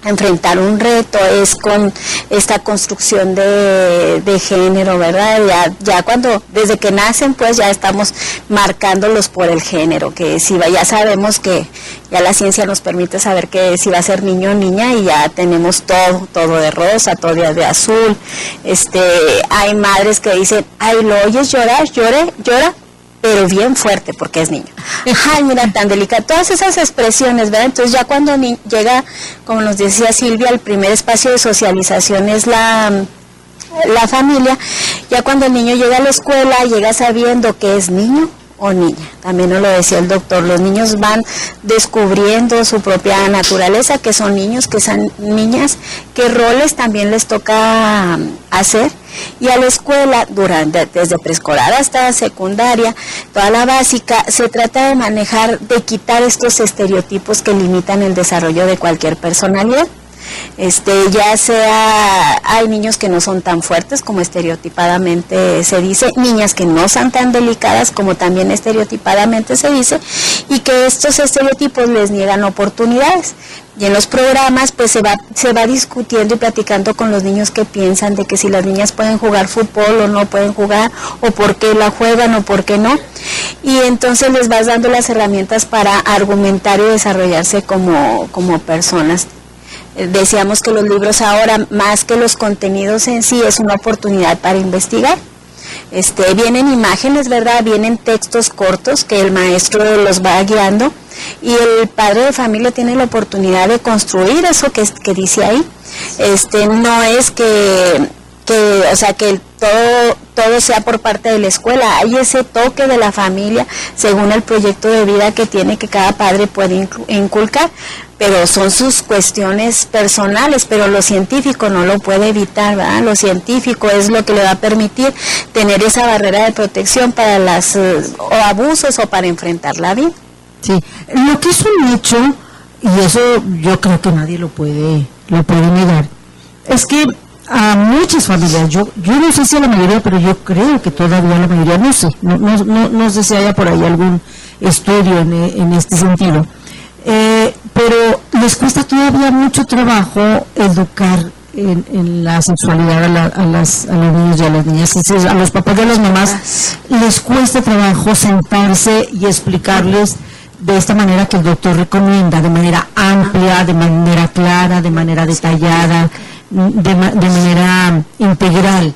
enfrentar un reto es con esta construcción de género, ¿verdad? Ya cuando, desde que nacen, pues ya estamos marcándolos por el género, que si ya sabemos que ya la ciencia nos permite saber que si va a ser niño o niña, y ya tenemos todo de rosa, todo de azul. Hay madres que dicen, ay, ¿lo oyes llorar? Llora, pero bien fuerte porque es niño. Ay, mira, tan delicado. Todas esas expresiones, ¿verdad? Entonces ya cuando llega, como nos decía Silvia, el primer espacio de socialización es la familia. Ya cuando el niño llega a la escuela, llega sabiendo que es niño o niña. También nos lo decía el doctor, los niños van descubriendo su propia naturaleza, que son niños, que son niñas, qué roles también les toca hacer. Y a la escuela, desde preescolar hasta secundaria, toda la básica, se trata de manejar, de quitar estos estereotipos que limitan el desarrollo de cualquier personalidad. Ya sea, hay niños que no son tan fuertes como estereotipadamente se dice, niñas que no son tan delicadas como también estereotipadamente se dice, y que estos estereotipos les niegan oportunidades. Y en los programas pues se va discutiendo y platicando con los niños que piensan de que si las niñas pueden jugar fútbol o no pueden jugar, o por qué la juegan o por qué no. Y entonces les vas dando las herramientas para argumentar y desarrollarse como personas. Decíamos que los libros ahora, más que los contenidos en sí, es una oportunidad para investigar. Vienen imágenes, ¿verdad? Vienen textos cortos que el maestro los va guiando, y el padre de familia tiene la oportunidad de construir eso que dice ahí. No es que todo sea por parte de la escuela. Hay ese toque de la familia según el proyecto de vida que tiene, que cada padre puede inculcar, pero son sus cuestiones personales, pero lo científico no lo puede evitar, ¿verdad? Lo científico es lo que le va a permitir tener esa barrera de protección para o abusos o para enfrentar la vida. Sí, lo que es un hecho, y eso yo creo que nadie lo puede negar, es que a muchas familias, yo no sé si a la mayoría, pero yo creo que todavía la mayoría, no sé si haya por ahí algún estudio en este sentido, pero les cuesta todavía mucho trabajo educar en la sexualidad a los niños y a las niñas. A los papás y a las mamás les cuesta trabajo sentarse y explicarles de esta manera que el doctor recomienda, de manera amplia, de manera clara, de manera detallada, de manera integral,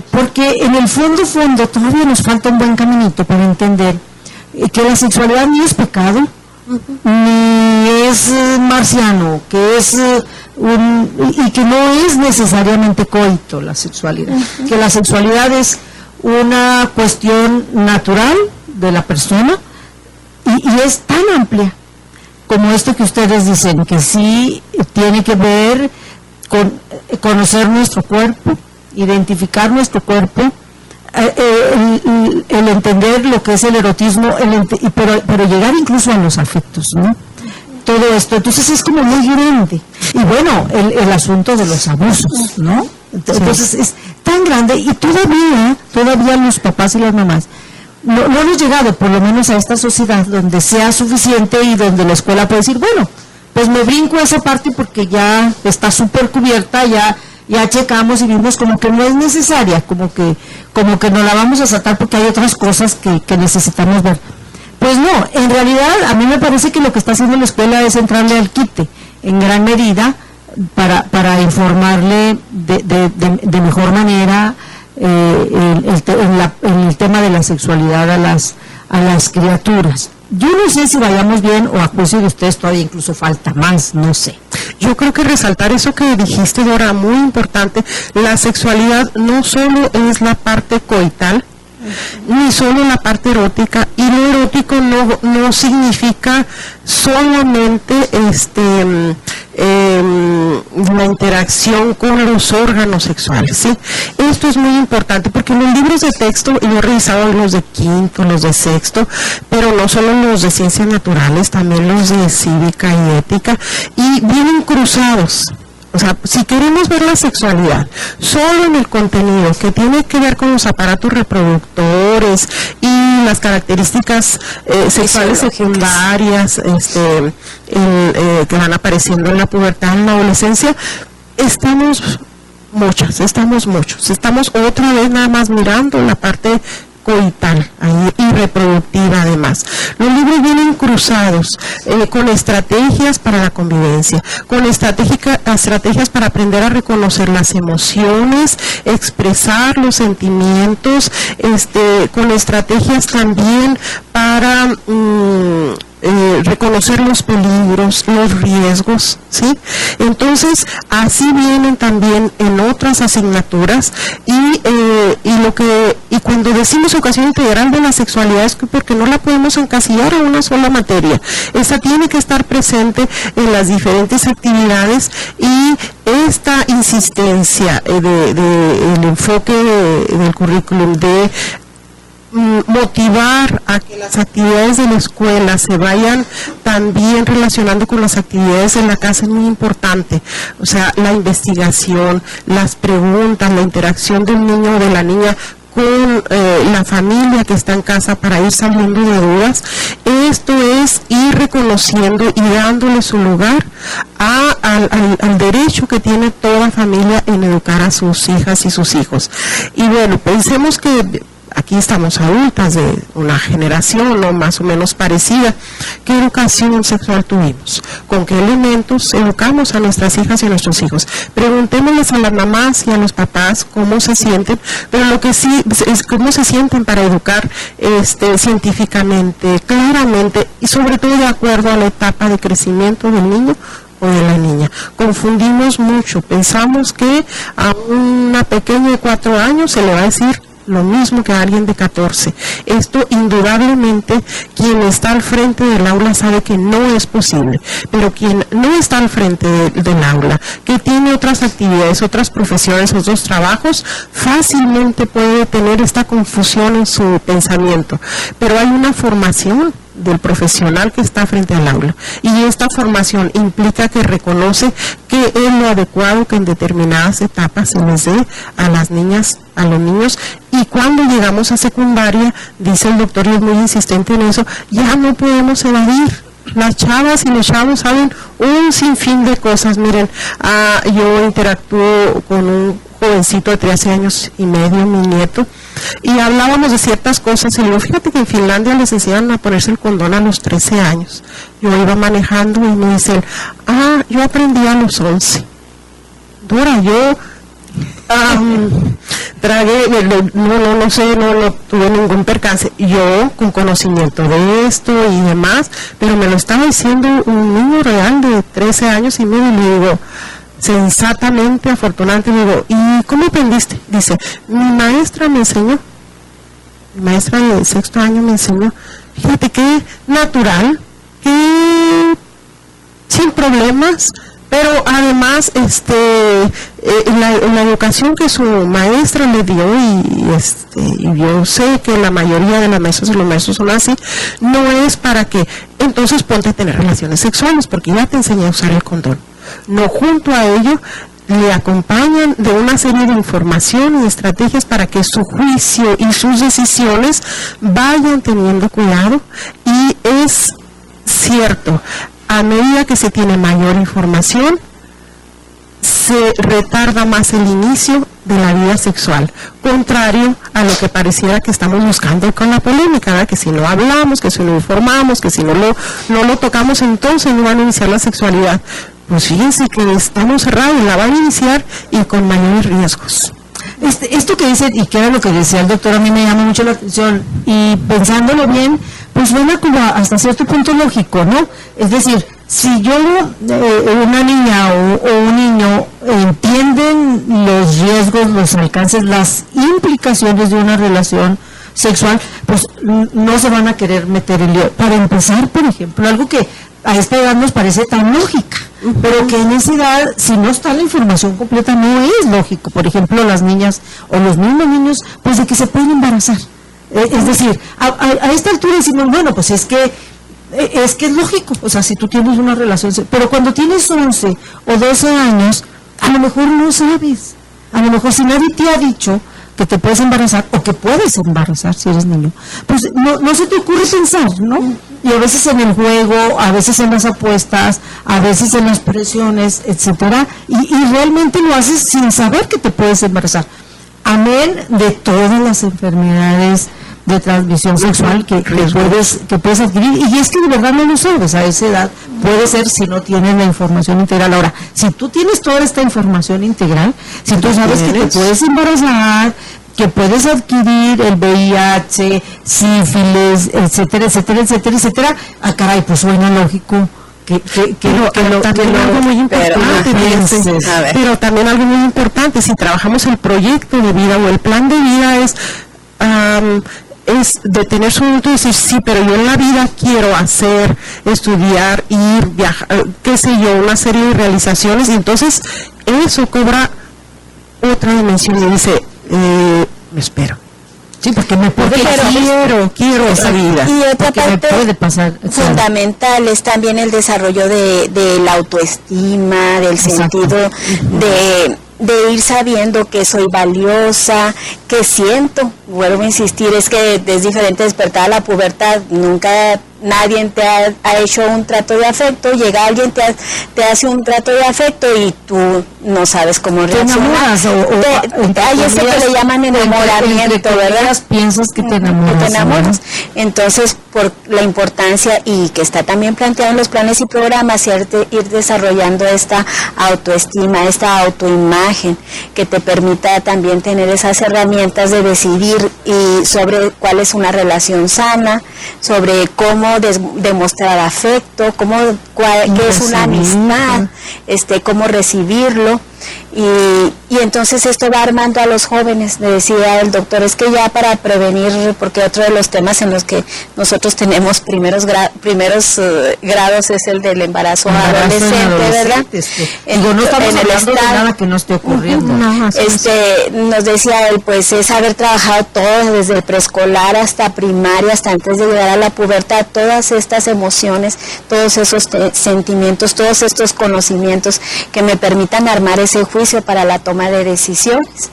porque en el fondo todavía nos falta un buen caminito para entender que la sexualidad ni es pecado, ni es marciano, que es y que no es necesariamente coito la sexualidad, que la sexualidad es una cuestión natural de la persona, y es tan amplia como esto que ustedes dicen, que sí tiene que ver con conocer nuestro cuerpo, identificar nuestro cuerpo, el entender lo que es el erotismo, pero llegar incluso a los afectos, ¿no? Todo esto, entonces es como muy grande. Y bueno, el asunto de los abusos, ¿no? Entonces es tan grande, y todavía los papás y las mamás no hemos llegado, por lo menos, a esta sociedad donde sea suficiente y donde la escuela puede decir, bueno, pues me brinco esa parte porque ya está súper cubierta, ya checamos y vimos como que no es necesaria, como que no la vamos a saltar porque hay otras cosas que necesitamos ver. Pues no, en realidad a mí me parece que lo que está haciendo la escuela es entrarle al quite, en gran medida, para informarle de mejor manera en el tema de la sexualidad a las criaturas. Yo no sé si vayamos bien o a juicio de ustedes todavía incluso falta más, no sé. Yo creo que resaltar eso que dijiste, Dora, muy importante. La sexualidad no solo es la parte coital, ni solo la parte erótica, y lo erótico no significa solamente la interacción con los órganos sexuales, ¿sí? Esto es muy importante porque en los libros de texto, yo he revisado los de quinto, los de sexto, pero no solo los de ciencias naturales, también los de cívica y ética, y vienen cruzados. O sea, si queremos ver la sexualidad solo en el contenido que tiene que ver con los aparatos reproductores y las características sexuales secundarias que van apareciendo en la pubertad, en la adolescencia, estamos muchos. Estamos otra vez nada más mirando la parte coital y reproductiva además. Los libros vienen cruzados con estrategias para la convivencia, con estrategias para aprender a reconocer las emociones, expresar los sentimientos, con estrategias también para reconocer los peligros, los riesgos, ¿sí? Entonces, así vienen también en otras asignaturas y cuando decimos educación integral de la sexualidad es porque no la podemos encasillar en una sola materia. Esa tiene que estar presente en las diferentes actividades y esta insistencia del enfoque del currículum de motivar a que las actividades de la escuela se vayan también relacionando con las actividades en la casa es muy importante. O sea, la investigación, las preguntas, la interacción del niño o de la niña con la familia que está en casa para ir saliendo de dudas. Esto es ir reconociendo y dándole su lugar al derecho que tiene toda familia en educar a sus hijas y sus hijos. Y bueno, pensemos que aquí estamos adultas de una generación o más o menos parecida. ¿Qué educación sexual tuvimos? ¿Con qué elementos educamos a nuestras hijas y a nuestros hijos? Preguntémosles a las mamás y a los papás cómo se sienten, pero lo que sí es cómo se sienten para educar científicamente, claramente y sobre todo de acuerdo a la etapa de crecimiento del niño o de la niña. Confundimos mucho, pensamos que a una pequeña de 4 años se le va a decir lo mismo que a alguien de 14. Esto indudablemente quien está al frente del aula sabe que no es posible, pero quien no está al frente del aula, que tiene otras actividades, otras profesiones, otros trabajos, fácilmente puede tener esta confusión en su pensamiento. Pero hay una formación del profesional que está frente al aula y esta formación implica que reconoce que es lo adecuado que en determinadas etapas se les dé a las niñas, a los niños, y cuando llegamos a secundaria, dice el doctor y es muy insistente en eso, ya no podemos evadir. Las chavas y los chavos saben un sinfín de cosas. Miren, yo interactúo con un jovencito de 13 años y medio, mi nieto, y hablábamos de ciertas cosas, y le digo, fíjate que en Finlandia les enseñan a ponerse el condón a los 13 años. Yo iba manejando y me dicen, yo aprendí a los 11. Dora, yo tragué, no sé, no tuve ningún percance, yo con conocimiento de esto y demás, pero me lo estaba diciendo un niño real de 13 años y medio, y le digo, sensatamente, afortunadamente, le digo, ¿y cómo aprendiste? Dice, mi maestra me enseñó, mi maestra de 6º año me enseñó, fíjate qué natural, qué sin problemas, pero además la educación que su maestra le dio y yo sé que la mayoría de las maestras y los maestros son así, no es para que entonces ponte a tener relaciones sexuales porque ya te enseñé a usar el condón. No, junto a ello le acompañan de una serie de información y estrategias para que su juicio y sus decisiones vayan teniendo cuidado. Y es cierto, a medida que se tiene mayor información, se retarda más el inicio de la vida sexual, contrario a lo que pareciera que estamos buscando con la polémica, ¿verdad? Que si no hablamos, que si no informamos, que si no lo tocamos, entonces no van a iniciar la sexualidad. Pues fíjense que estamos cerrados, la van a iniciar y con mayores riesgos. Esto que dice, y que era lo que decía el doctor, a mí me llama mucho la atención, y pensándolo bien, pues suena como hasta cierto punto lógico, ¿no? Es decir, si yo, una niña o un niño entienden los riesgos, los alcances, las implicaciones de una relación sexual, pues no se van a querer meter en lío. Para empezar, por ejemplo, algo que a esta edad nos parece tan lógica, pero que en esa edad, si no está la información completa, no es lógico. Por ejemplo, las niñas o los mismos niños, pues de que se pueden embarazar. Es decir, a esta altura decimos, bueno, pues es que es lógico, o sea, si tú tienes una relación, pero cuando tienes 11 o 12 años, a lo mejor no sabes, a lo mejor si nadie te ha dicho que te puedes embarazar o que puedes embarazar si eres niño, pues no se te ocurre pensar, ¿no? Y a veces en el juego, a veces en las apuestas, a veces en las presiones, etcétera, y realmente lo haces sin saber que te puedes embarazar. Amén de todas las enfermedades de transmisión sexual que puedes adquirir, y es que de verdad no lo sabes a esa edad, puede ser si no tienes la información integral. Ahora, si tú tienes toda esta información integral, si tú sabes que te puedes embarazar, que puedes adquirir el VIH, sífilis, etcétera, etcétera, etcétera, etcétera, caray, pues suena lógico algo muy importante, pero también algo muy importante, si trabajamos el proyecto de vida o el plan de vida es de tener su adulto y decir, sí, pero yo en la vida quiero hacer, estudiar, ir, viajar, qué sé yo, una serie de realizaciones, y entonces eso cobra otra dimensión y dice, me espero. Sí, porque quiero esa vida. Y otra parte fundamental es también el desarrollo de la autoestima, del sentido de ir sabiendo que soy valiosa, que siento. Vuelvo a insistir, es que es diferente despertar a la pubertad. Nunca nadie te ha hecho un trato de afecto, llega alguien, te hace un trato de afecto y tú no sabes cómo reaccionar. Hay ese que le llaman enamoramiento, ¿verdad? Piensas que te enamoras. Entonces, por la importancia, y que está también planteado en los planes y programas, ir desarrollando esta autoestima, esta autoimagen, que te permita también tener esas herramientas de decidir y sobre cuál es una relación sana, sobre cómo demostrar afecto, qué es una amistad, cómo recibirlo, y entonces esto va armando a los jóvenes. Le decía el doctor, es que ya para prevenir, porque otro de los temas en los que nosotros tenemos primeros grados es el del embarazo adolescente, ¿verdad? No estamos hablando de nada que no esté ocurriendo. Nos decía él, pues es haber trabajado todo desde el preescolar hasta primaria, hasta antes de llegar a la pubertad, todas estas emociones, todos esos sentimientos, todos estos conocimientos que me permitan armar ese juicio para la toma de decisiones.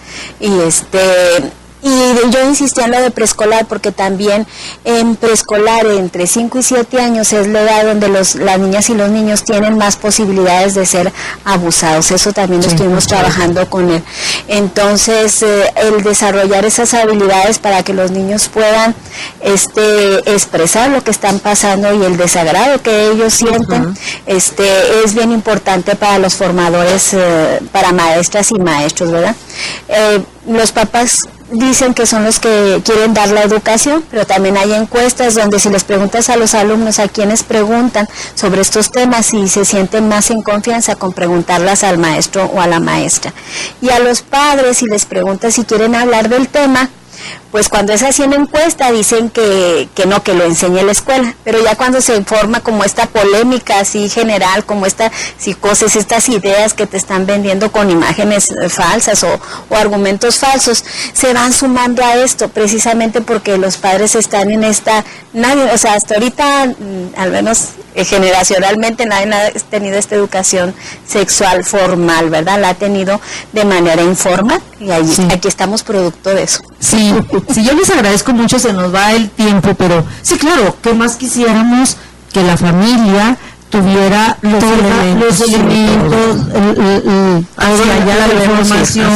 Y yo insistía en lo de preescolar porque también en preescolar, entre 5 y 7 años, es la edad donde las niñas y los niños tienen más posibilidades de ser abusados. Eso también lo estuvimos trabajando con él. Entonces, el desarrollar esas habilidades para que los niños puedan expresar lo que están pasando y el desagrado que ellos sienten, es bien importante para los formadores, para maestras y maestros, ¿verdad? Los papás dicen que son los que quieren dar la educación, pero también hay encuestas donde si les preguntas a los alumnos a quienes preguntan sobre estos temas y se sienten más en confianza con preguntarlas al maestro o a la maestra. Y a los padres, si les preguntas si quieren hablar del tema, pues cuando es así en encuesta dicen que no, que lo enseñe la escuela, pero ya cuando se forma como esta polémica así general, como esta psicosis, estas ideas que te están vendiendo con imágenes falsas o argumentos falsos, se van sumando a esto, precisamente porque los padres están en esta, hasta ahorita, al menos generacionalmente, nadie ha tenido esta educación sexual formal, ¿verdad? La ha tenido de manera informal, y aquí estamos producto de eso. Sí, yo les agradezco mucho, se nos va el tiempo, pero sí, claro, ¿qué más quisiéramos que la familia tuviera los elementos, la información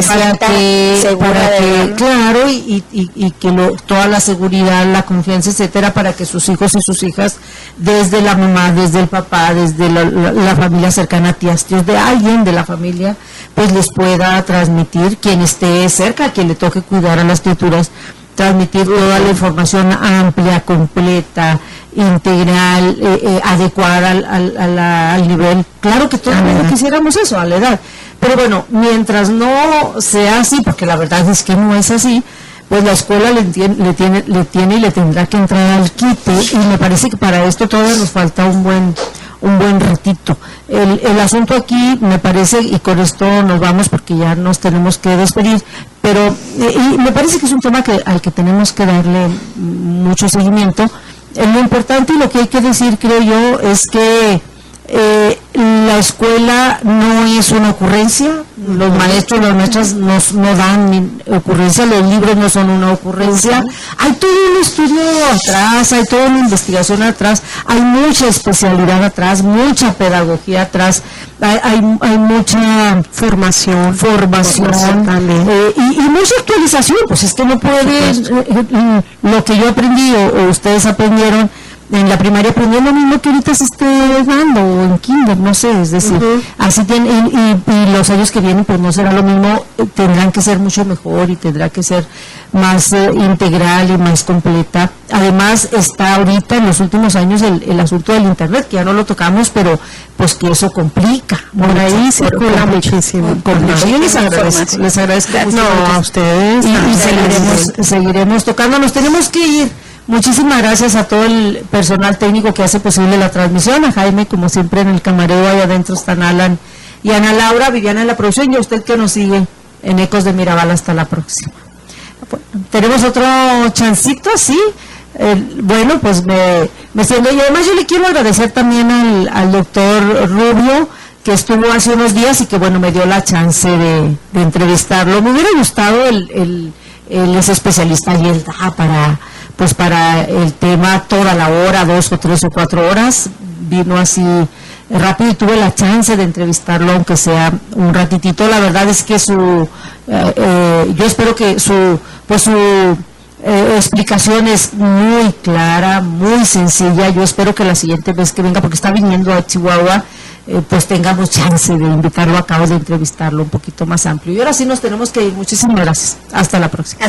para que claro, y que toda la seguridad, la confianza, etcétera, para que sus hijos y sus hijas, desde la mamá, desde el papá, desde la familia cercana, tías, tíos, de alguien de la familia, pues les pueda transmitir, quien esté cerca, quien le toque cuidar a las criaturas, transmitir toda la información amplia, completa, integral, adecuada al nivel. Claro que todos quisiéramos eso, a la edad. Pero bueno, mientras no sea así, porque la verdad es que no es así, pues la escuela le tiene y le tendrá que entrar al quite, y me parece que para esto todavía nos falta un buen ratito. El asunto aquí, me parece, y con esto nos vamos porque ya nos tenemos que despedir, pero y me parece que es un tema al que tenemos que darle mucho seguimiento. Lo importante y lo que hay que decir, creo yo, es que la escuela no es una ocurrencia, los maestros, las maestras no dan ni ocurrencia, los libros no son una ocurrencia, hay todo un estudio atrás, hay toda una investigación atrás, hay mucha especialidad atrás, mucha pedagogía atrás, hay mucha formación y mucha actualización. Pues es que no puede, lo que yo aprendí o ustedes aprendieron en la primaria, aprendió lo mismo que ahorita se esté dando, o en kinder, no sé, es decir, así tienen, y los años que vienen pues no será lo mismo, tendrán que ser mucho mejor y tendrá que ser más integral y más completa. Además está ahorita en los últimos años el asunto del internet, que ya no lo tocamos, pero pues que eso complica, por ahí circula muchísimo. Yo les agradezco mucho a ustedes, y seguiremos tocando. Nos tenemos que ir. Muchísimas gracias a todo el personal técnico que hace posible la transmisión, a Jaime, como siempre, en el camarero, ahí adentro están Alan y Ana Laura, Viviana en la producción, y a usted que nos sigue en Ecos de Mirabal. Hasta la próxima. Bueno, tenemos otro chancito, ¿sí? Bueno, pues me siento, y además yo le quiero agradecer también al doctor Rubio, que estuvo hace unos días y que, bueno, me dio la chance de entrevistarlo. Me hubiera gustado, él es especialista y él da para el tema toda la hora, 2 o 3 o 4 horas, vino así rápido y tuve la chance de entrevistarlo, aunque sea un ratitito. La verdad es que yo espero que su explicación es muy clara, muy sencilla. Yo espero que la siguiente vez que venga, porque está viniendo a Chihuahua, pues tengamos chance de invitarlo a cabo, de entrevistarlo un poquito más amplio. Y ahora sí nos tenemos que ir. Muchísimas gracias. Hasta la próxima.